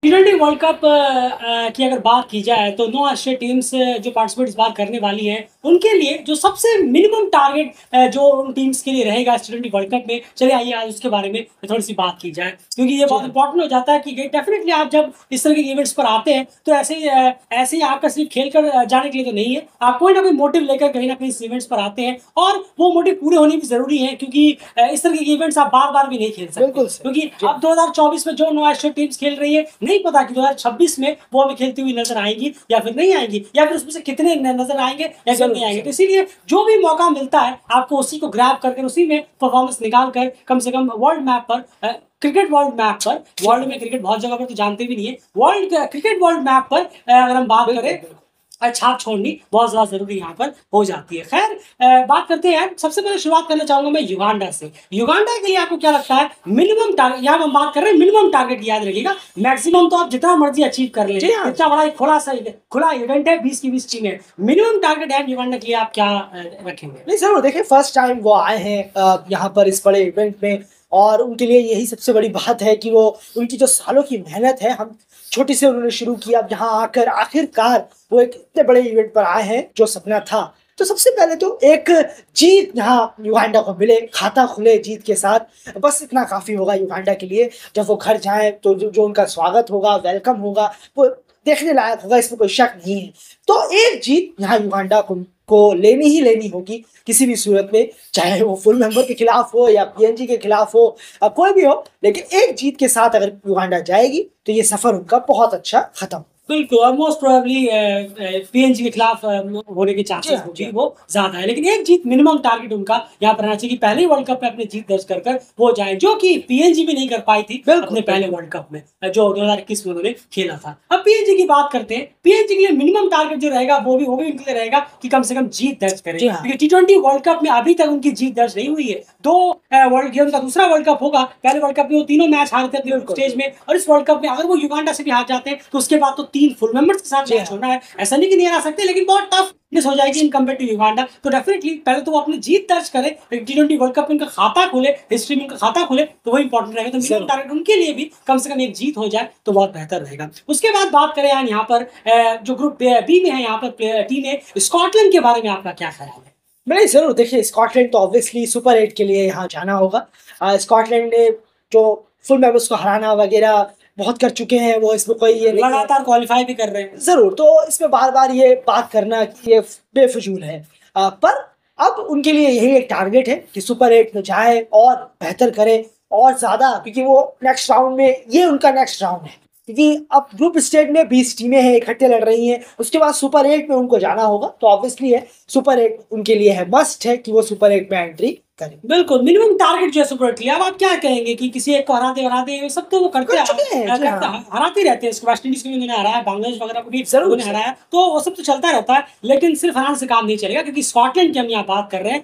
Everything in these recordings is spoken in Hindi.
टी20 वर्ल्ड कप की अगर बात की जाए तो 9 एशिया टीम्स जो पार्टिसिपेट इस बार करने वाली हैं उनके लिए जो सबसे मिनिमम टारगेट जो उन टीम्स के लिए रहेगा इस टी20 वर्ल्ड कप में, चलिए आइए आज उसके बारे में थोड़ी सी बात की जाए, क्योंकि ये बहुत इंपॉर्टेंट हो जाता है कि डेफिनेटली आप जब इस तरह के इवेंट्स पर आते हैं तो ऐसे ही आपका सिर्फ खेल कर जाने के लिए तो नहीं है, आप कोई ना कोई मोटिव लेकर कहीं ना कहीं इस इवेंट्स पर आते हैं और वो मोटिव पूरे होने भी जरूरी है, क्योंकि इस तरह के इवेंट्स आप बार बार भी नहीं खेल सकते, क्योंकि अब 2024 में जो 9 एशिया टीम्स खेल रही है नहीं पता कि 2026 में वो हमें खेलती हुई नजर आएंगी या फिर नहीं आएंगी, या फिर उसमें से कितने नजर आएंगे या फिर नहीं आएंगे। तो इसीलिए जो भी मौका मिलता है आपको उसी को ग्रैब करके उसी में परफॉर्मेंस निकाल कर कम से कम वर्ल्ड मैप पर क्रिकेट वर्ल्ड मैप पर, वर्ल्ड में क्रिकेट बहुत जगह पर तो जानते भी नहीं है, वर्ल्ड क्रिकेट वर्ल्ड मैप पर अगर हम बात करें छाप छोड़नी बहुत ज्यादा जरूरी यहाँ पर हो जाती है। खैर बात करते हैं यार, सबसे पहले शुरुआत करना चाहूंगा मैं युगांडा से। युगांडा के लिए आपको क्या लगता है मिनिमम टारगेट, यहाँ हम बात कर रहे हैं मिनिमम टारगेट, याद रखिएगा मैक्सिमम तो आप जितना मर्जी अचीव कर ले, इतना बड़ा एक खुला इवेंट है, 20 की 20 टीमें, मिनिमम टारगेट है युगांडा के लिए आप क्या रखेंगे? नहीं जरूर, देखिए फर्स्ट टाइम वो आए हैं यहाँ पर इस बड़े इवेंट में, और उनके लिए यही सबसे बड़ी बात है कि वो उनकी जो सालों की मेहनत है, हम छोटी से उन्होंने शुरू किया, अब यहाँ आकर आखिरकार वो एक इतने बड़े इवेंट पर आए हैं जो सपना था। तो सबसे पहले तो एक जीत यहाँ युगांडा को मिले, खाता खुले जीत के साथ, बस इतना काफी होगा युगांडा के लिए। जब वो घर जाएं तो जो उनका स्वागत होगा, वेलकम होगा, वो देखने लायक होगा, इसमें कोई शक नहीं है। तो एक जीत यहाँ युगांडा को लेनी ही लेनी होगी किसी भी सूरत में, चाहे वो फुल मेंबर के खिलाफ हो या पीएनजी के खिलाफ हो, कोई भी हो, लेकिन एक जीत के साथ अगर युगांडा जाएगी तो ये सफर उनका बहुत अच्छा खत्म। बिल्कुल, और मोस्ट प्रोबेबली पीएनजी के खिलाफ होने के चांसेस होगी वो ज्यादा है, लेकिन एक जीत मिनिमम टारगेट उनका यहाँ पर आना चाहिए कि पहले ही वर्ल्ड कप में अपने जीत दर्ज कर वो जाए, जो कि पीएनजी भी नहीं कर पाई थी अपने पहले वर्ल्ड कप में जो 2021 में उन्होंने खेला था। अब पीएनजी की बात करते हैं, पीएनजी के लिए मिनिमम टारगेट जो रहेगा वो भी उनके लिए रहेगा कि कम से कम जीत दर्ज करें, क्योंकि T20 वर्ल्ड कप में अभी तक उनकी जीत दर्ज नहीं हुई है। उनका दूसरा वर्ल्ड कप होगा, पहले वर्ल्ड कप में वो तीनों मैच हारते थे स्टेज में, और इस वर्ल्ड कप में अगर वो युगांडा से भी हार जाते हैं तो उसके बाद तो 3 फुल मेंबर्स के साथ मैच होना है, ऐसा नहीं कि नहीं हरा सकते, लेकिन बहुत टफ हो जाएगी इन कंपेयर टू युगांडा। तो डेफिनेटली पहले तो वो अपनी जीत दर्ज करे, T20 वर्ल्ड कप में इनका खाता खुले, हिस्ट्री में इनका खाता खुले, तो वो इंपॉर्टेंट रहेगा। तो मिनिमम टारगेट उनके लिए भी कम से कम एक जीत हो जाए तो बहुत बेहतर रहेगा। उसके बाद बात करें यहाँ पर जो ग्रुप बी में है, यहाँ पर टीम है स्कॉटलैंड के बारे में आपका क्या ख्याल है? नहीं जरूर, देखिए स्कॉटलैंड तो ऑब्वियसली सुपर 8 के लिए यहाँ जाना होगा। स्कॉटलैंड ने जो फुल मेंबर्स को हराना वगैरह बहुत कर चुके हैं, वो इसमें कोई ये लगातार क्वालिफाई भी कर रहे हैं। जरूर, तो इसमें बार बार ये बात करना कि ये बेफजूल है, पर अब उनके लिए यही एक टारगेट है कि सुपर 8 में जाए और बेहतर करें और ज्यादा, क्योंकि वो नेक्स्ट राउंड में, ये उनका नेक्स्ट राउंड है, क्योंकि अब ग्रुप स्टेज में 20 टीमें हैं इकट्ठे लड़ रही हैं, उसके बाद सुपर 8 में उनको जाना होगा। तो ऑब्वियसली है सुपर 8 उनके लिए है, मस्ट है कि वो सुपर 8 में एंट्री करें। बिल्कुल, मिनिमम टारगेट जो है सुपर 8 अब आप क्या कहेंगे कि किसी एक को हराते सब तो वो करते हराते रहते हैं, वेस्ट इंडीज को भी उन्होंने हराया, बांग्लादेश वगैरह को भी उन्होंने हराया, तो वो सब तो चलता रहता है, लेकिन सिर्फ हराने से काम नहीं चलेगा, क्योंकि स्कॉटलैंड की हम यहाँ बात कर रहे हैं।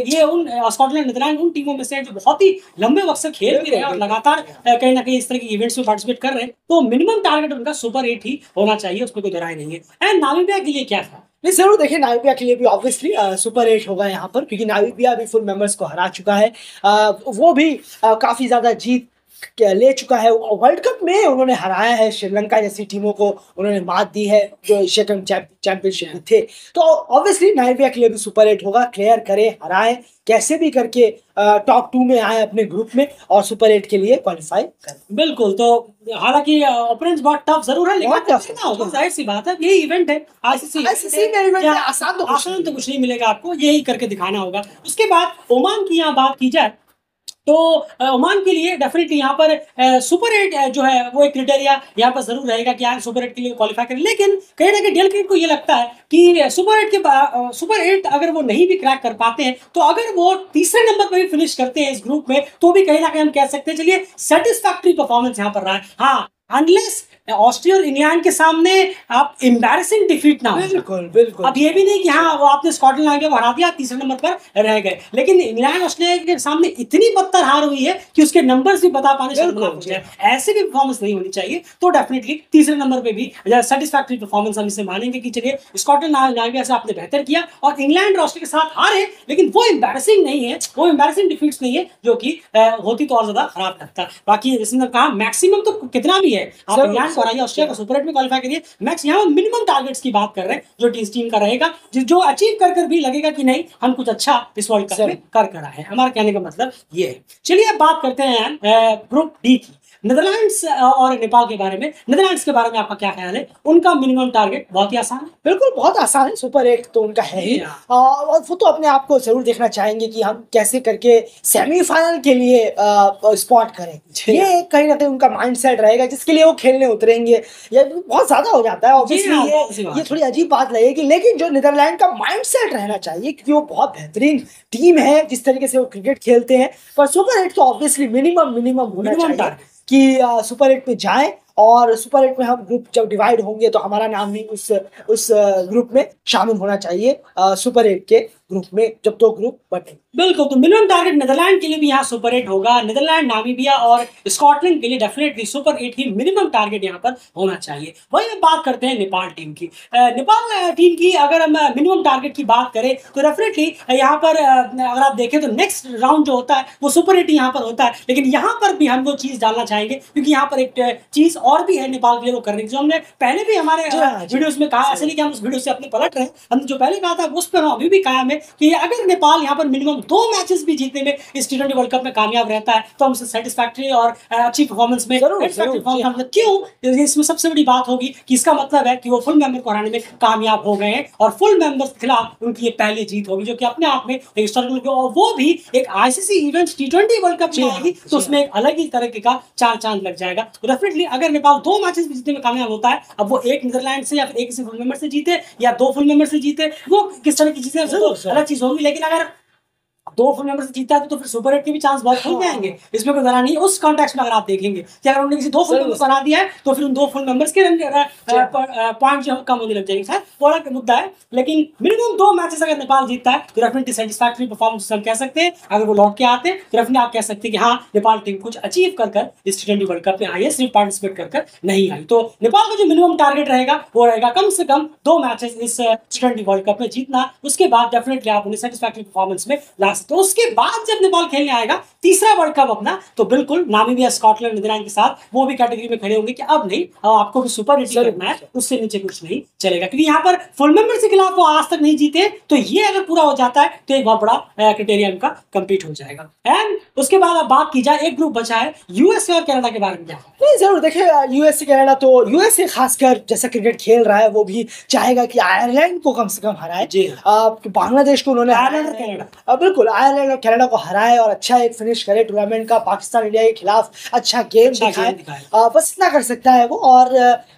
ये उन स्कॉटलैंड नीदरलैंड उन टीमों में से जो बहुत ही लंबे वक्त से खेल भी रहे हैं और लगातार कहीं ना कहीं इस तरह के इवेंट्स में पार्टिसिपेट कर रहे हैं, तो मिनिमम टारगेट उनका सुपर 8 ही होना चाहिए, उसमें कोई दोहराई नहीं है। एंड नामीबिया के लिए क्या था? नहीं जरूर, देखिए नामीबिया के लिए भी ऑब्वियसली सुपर 8 होगा यहाँ पर, क्योंकि नामीबिया भी फुल मेंबर्स को हरा चुका है, वो भी काफी ज्यादा जीत ले चुका है। वर्ल्ड कप में उन्होंने हराया है, श्रीलंका जैसी टीमों को उन्होंने मात दी है जो एशिया कप चैंपियनशिप में थे। तो ऑब्वियसली नामीबिया के लिए भी सुपर 8 होगा, क्लियर करे, हराए, कैसे भी करके टॉप 2 में आए अपने ग्रुप में और सुपर 8 के लिए क्वालिफाई करें। बिल्कुल, तो हालांकि ओपोनेंट्स बहुत टफ जरूर है, लेकिन जाहिर सी बात है, यही इवेंट है आईसीसी में इवेंट है, आसान तो कुछ नहीं मिलेगा आपको, यही करके दिखाना होगा। उसके बाद ओमान की यहाँ बात की जाए तो ओमान के लिए डेफिनेटली यहाँ पर सुपर 8 जो है वो एक क्राइटेरिया यहाँ पर जरूर रहेगा कि यार सुपर 8 के लिए क्वालिफाई करें, लेकिन कहीं ना कहीं डेल क्रिकेट को ये लगता है कि सुपर 8 अगर वो नहीं भी क्रैक कर पाते हैं, तो अगर वो तीसरे नंबर पर भी फिनिश करते हैं इस ग्रुप में, तो भी कहीं ना कहीं हम कह सकते हैं चलिए सेटिस्फैक्टरी परफॉर्मेंस यहाँ पर रहा है। हाँ, अनलेस ऑस्ट्रेलिया और इंग्लैंड के सामने आप एम्बैरेसिंग डिफीट ना हो। बिल्कुल। अब ये भी नहीं कि हाँ वो आपने स्कॉटलैंड आगे हरा दिया, तीसरे नंबर पर रह गए, लेकिन इंग्लैंड ऑस्ट्रेलिया के सामने इतनी बदतर हार हुई है कि उसके नंबर्स भी बता पाने शुरू हो जाए, ऐसे भी परफॉर्मेंस नहीं होनी चाहिए। तो डेफिनेटली तीसरे नंबर पे भी सेटिस्फैक्टरी परफॉर्मेंस हम इसे मानेंगे कि चलिए स्कॉटलैंड नामीबिया से आपने बेहतर किया, और इंग्लैंड और ऑस्ट्रेलिया के साथ हारे, लेकिन वो एम्बैरेसिंग नहीं है, वो एम्बैरेसिंग डिफीट्स नहीं है जो कि होती तो और ज्यादा खराब लगता। बाकी जैसे कहा मैक्सिमम तो कितना भी है, आप इंग्लैंड को हराइए, ऑस्ट्रेलिया को सुपर 8 में क्वालिफाई करिए। मैक्स यहाँ मिनिमम टारगेट्स की बात कर रहे हैं जो टीम का रहेगा, जो अचीव कर भी लगेगा कि नहीं हम कुछ अच्छा इस वर्ल्ड कप में कर आए हैं। हमारा कहने का मतलब ये है। चलिए अब बात करते हैं ग्रुप डी की, नीदरलैंड्स और नेपाल के बारे में। नीदरलैंड्स के बारे में आपका क्या ख्याल है? उनका मिनिमम टारगेट बहुत ही आसान है। बिल्कुल बहुत आसान है, सुपर 8 तो उनका है ही, और वो तो अपने आप को जरूर देखना चाहेंगे कि हम कैसे करके सेमीफाइनल के लिए स्पॉट करें। ये कहीं ना कहीं उनका माइंडसेट रहेगा जिसके लिए वो खेलने उतरेंगे। ये बहुत ज्यादा हो जाता है ऑब्वियसली, ये थोड़ी अजीब बात लगेगी, लेकिन जो नीदरलैंड का माइंडसेट रहना चाहिए क्योंकि वो बहुत बेहतरीन टीम है जिस तरीके से वो क्रिकेट खेलते हैं। पर सुपर 8 तो ऑब्वियसली मिनिमम होना चाहिए कि सुपर 8 में जाएं, और सुपर 8 में हम ग्रुप जब डिवाइड होंगे तो हमारा नाम भी उस ग्रुप में शामिल होना चाहिए, सुपर 8 के ग्रुप में, जब तो ग्रुप बने। बिल्कुल, तो मिनिमम टारगेट नीदरलैंड के लिए भी यहाँ सुपर 8 होगा। नीदरलैंड, नामीबिया और स्कॉटलैंड के लिए डेफिनेटली सुपर 8 ही मिनिमम टारगेट यहाँ पर होना चाहिए। वही अब बात करते हैं नेपाल टीम की। नेपाल टीम की अगर हम मिनिमम टारगेट की बात करें तो डेफिनेटली यहाँ पर अगर आप देखें तो नेक्स्ट राउंड जो होता है वो सुपर 8 यहाँ पर होता है। लेकिन यहाँ पर भी हम वो चीज़ डालना चाहेंगे क्योंकि यहाँ पर एक चीज़ और भी है नेपाल के लिए वो करने की, जो हमने पहले भी हमारे वीडियोस में कहा। ऐसे नहीं कि हम उस वीडियो से अपने पलट रहे हैं, हमने जो पहले कहा था उस पर हम अभी भी कायम है कि अगर नेपाल यहाँ पर मिनिमम 2 मैचेस भी जीतने में इस T20 वर्ल्ड कप में कामयाब रहता है तो हमसे सेटिस्फैक्ट्री और अच्छी परफॉर्मेंस में क्यों, इसमें सबसे बड़ी बात होगी कि इसका मतलब है कि वो फुल मेंबर को हराने में कामयाब हो गए हैं और फुल मेंबर्स के खिलाफ उनकी ये पहली जीत होगी, जो कि अपने आप में एक हिस्टोरिकल, और वो भी एक ICC event T20 world cup में आएगी तो उसमें एक अलग ही तरीके का चार चांद लग जाएगा। तो डेफिनेटली अगर नेपाल 2 मैचेस भी जीतने में कामयाब होता है, अब वो एक नीदरलैंड से या फिर एक फुल मेंबर से जीते या 2 फुल मेंबर से जीते, वो किस तरह की चीजें अलग चीज होगी। लेकिन अगर 2 फुल मेंबर से जीता है तो फिर सुपर 8 के भी चांस बहुत खुल जाएंगे, इसमें कोई जरा नहीं है। उस कॉन्टेक्स्ट में अगर आप देखेंगे कि अगर उन्होंने किसी 2 फुल मेंबर्स बना दिया है तो फिर उन 2 फुल मेंबर्स के पॉइंट जो कम होने लग जाएंगे, शायद वो अलग मुद्दा है। लेकिन मिनिमम 2 मैचेस अगर नेपाल जीतता है तो डेफिनेटली सेटिस्फैक्टरी परफॉर्मेंस हम कह सकते हैं। अगर वो लौट के आते हैं तो डेफिनेटली आप कह सकते हैं कि हाँ नेपाल टीम कुछ अचीव कर इस T20 वर्ल्ड कप में आई है, सिर्फ पार्टिसिपेट कर नहीं आई। तो नेपाल का जो मिनिमम टारगेट रहेगा वो रहेगा कम से कम 2 मैचेस इस T20 वर्ल्ड कप में जीतना। उसके बाद डेफिनेटली आप उन्हें सेटिस्फैक्टरी परफॉर्मेंस में ला सकते हो। उसके बाद जब नेपाल खेलने आएगा तीसरा वर्ल्ड कप अपना, तो बिल्कुल नामीबिया, स्कॉटलैंड, नीदरलैंड के साथ वो भी कैटेगरी में खड़े होंगे कि अब नहीं, अब आपको भी सुपर 8 करना है, उससे नीचे कुछ नहीं चलेगा। क्योंकि यहाँ पर फुल मेंबर के खिलाफ वो आज तक नहीं जीते, तो ये अगर पूरा हो जाता है तो एक बहुत बड़ा क्राइटेरिया उनका कंप्लीट हो जाएगा। एंड उसके बाद अब बात की जाए, एक ग्रुप बचा है यूएसए और कनाडा के बारे में। क्या नहीं, जरूर देखिए, यूएसए कनाडा, तो यूएसए खासकर जैसा क्रिकेट खेल रहा है वो भी चाहेगा कि आयरलैंड को कम से कम हराए। बांग्लादेश को उन्होंने बिल्कुल आयरलैंड और कनाडा को हराए और अच्छा एक फिनिश करे टूर्नामेंट का, पाकिस्तान इंडिया के खिलाफ अच्छा गेम दिखाए, बस इतना कर सकता है वो। और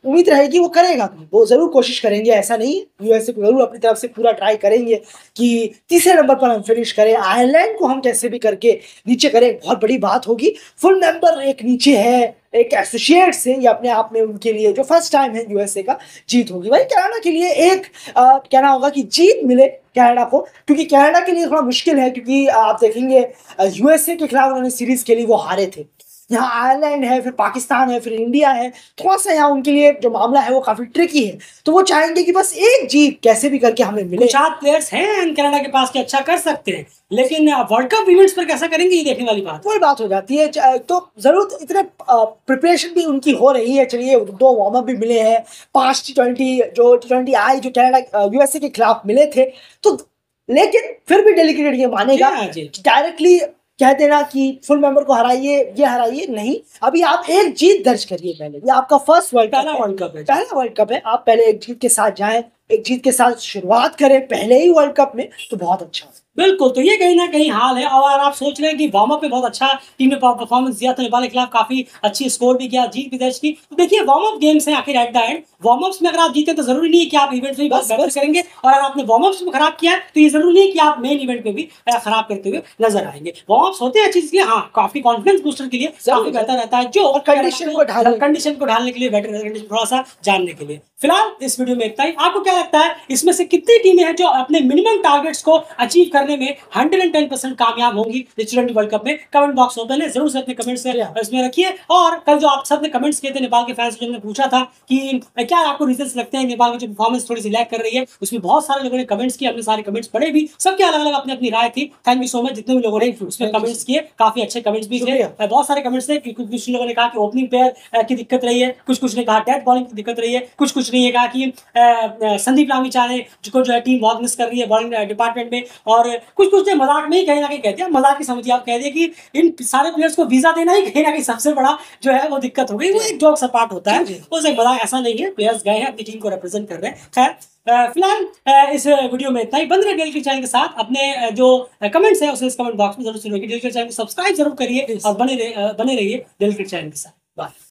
उम्मीद रहेगी वो करेगा, वो जरूर कोशिश करेंगे, ऐसा नहीं, यूएसए को जरूर अपनी तरफ से पूरा ट्राई करेंगे कि तीसरे नंबर पर हम फिनिश करें, आयरलैंड को हम कैसे भी करके नीचे करें। बहुत बड़ी बात होगी, फुल मेंबर एक नीचे है, एक एसोसिएट से, ये अपने आप में उनके लिए जो फर्स्ट टाइम है यूएसए का जीत होगी। भाई कनाडा के लिए एक कहना होगा कि जीत मिले कनाडा को, क्योंकि कनाडा के लिए थोड़ा मुश्किल है, क्योंकि आप देखेंगे यूएसए के खिलाफ उन्होंने सीरीज खेली, वो हारे थे। यहाँ आयरलैंड है, फिर पाकिस्तान है, फिर इंडिया है, थोड़ा सा यहाँ उनके लिए जो मामला है वो काफी ट्रिकी है। तो वो चाहेंगे कि बस एक जीत कैसे भी करके हमें मिले। कुछ प्लेयर्स हैं कनाडा के पास कि अच्छा कर सकते हैं, लेकिन वर्ल्ड कप इवेंट्स पर कैसा करेंगे ये देखने वाली बात, वही बात हो जाती है। तो जरूर इतने प्रिपरेशन भी उनकी हो रही है। चलिए 2 वार्म अप भी मिले हैं, 5 T20 जो T20 आई जो कनाडा यूएसए के खिलाफ मिले थे, तो लेकिन फिर भी डेलीकेटेड ये मानेगा डायरेक्टली कह देना कि फुल मेंबर को हराइए, ये हराइए, नहीं। अभी आप एक जीत दर्ज करिए पहले, ये आपका फर्स्ट पहला वर्ल्ड कप है। आप पहले एक जीत के साथ जाएं, एक जीत के साथ शुरुआत करें पहले ही वर्ल्ड कप में, तो बहुत अच्छा। बिल्कुल, तो ये कहीं ना कहीं हाल है। और आप सोच रहे हैं कि वार्म अप में बहुत अच्छा टीम ने परफॉर्मेंस दिया था, नेपाल के खिलाफ काफी अच्छी स्कोर भी किया, जीत भी दर्ज की। तो देखिए वार्म अप गेम्स हैं आखिर at the end, warm ups में अगर आप जीते तो जरूरी नहीं है कि आप इवेंट में बस बेहतर करेंगे, और अगर आपने वार्म अप्स में खराब किया तो ये जरूरी नहीं है कि आप मेन इवेंट में भी खराब करते हुए नजर आएंगे। वार्म अप्स होते हैं अच्छी चीज, हाँ काफी कॉन्फिडेंस बूस्टर के लिए काफी बेहतर रहता है, जो कंडीशन को ढालने के लिए, बेटर कंडीशन थोड़ा सा जानने के लिए। फिलहाल इस वीडियो में इतना ही। आपको क्या लगता है इसमें से कितनी टीमें हैं जो अपने मिनिमम टारगेट्स को अचीव करने करने में 110% कामयाब होंगी इस टी20 वर्ल्ड कप में? कमेंट बॉक्स ओपन है, जरूर से अपने कमेंट्स इसमें रखिए। और कल जो आप सबने कमेंट्स किए थे नेपाल के फैंस ने पूछा था कि क्या आपको रीजंस लगते हैं नेपाल की जो परफॉर्मेंस थोड़ी सी लैग कर रही है, उसमें बहुत सारे लोगों ने कमेंट्स किए, हमने सारे कमेंट्स पढ़े भी, सबके अलग अलग अपनी अपनी राय थी। थैंक यू सो मच जितने भी लोगों ने उसमें कमेंट्स किए, काफी अच्छे कमेंट्स भी थे, बहुत सारे कमेंट्स थे। कुछ लोगों ने कहा कि ओपनिंग पेयर की दिक्कत रही है, कुछ ने कहा डेथ बॉलिंग की दिक्कत रही है, कुछ ने ये कहा कि संदीप लामिछाने ने जिसको जो है टीम बहुत मिस कर रही है बॉलिंग डिपार्टमेंट में, और कुछ ने मजाक में ही कहीं ना कहीं कह दिया, मजाक की समझिए आप, कह दिया कि इन सारे प्लेयर्स को वीजा देना ही कहीं ना कहीं सबसे बड़ा जो है वो दिक्कत हो गई। वो एक जोक सा पार्ट होता है, उसे मजाक ऐसा नहीं है, प्लेयर्स गए हैं अपनी टीम को रिप्रेजेंट कर रहे हैं। खैर फिलहाल इस वीडियो में इतना ही। बंद रहे डेल क्रिकेट चैनल के साथ, अपने जो कमेंट्स है उसे इस कमेंट बॉक्स में जरूर सुनिए। डेल क्रिकेट चैनल को सब्सक्राइब जरूर करिए और बने रहिए डेल क्रिकेट चैनल के साथ। बाय।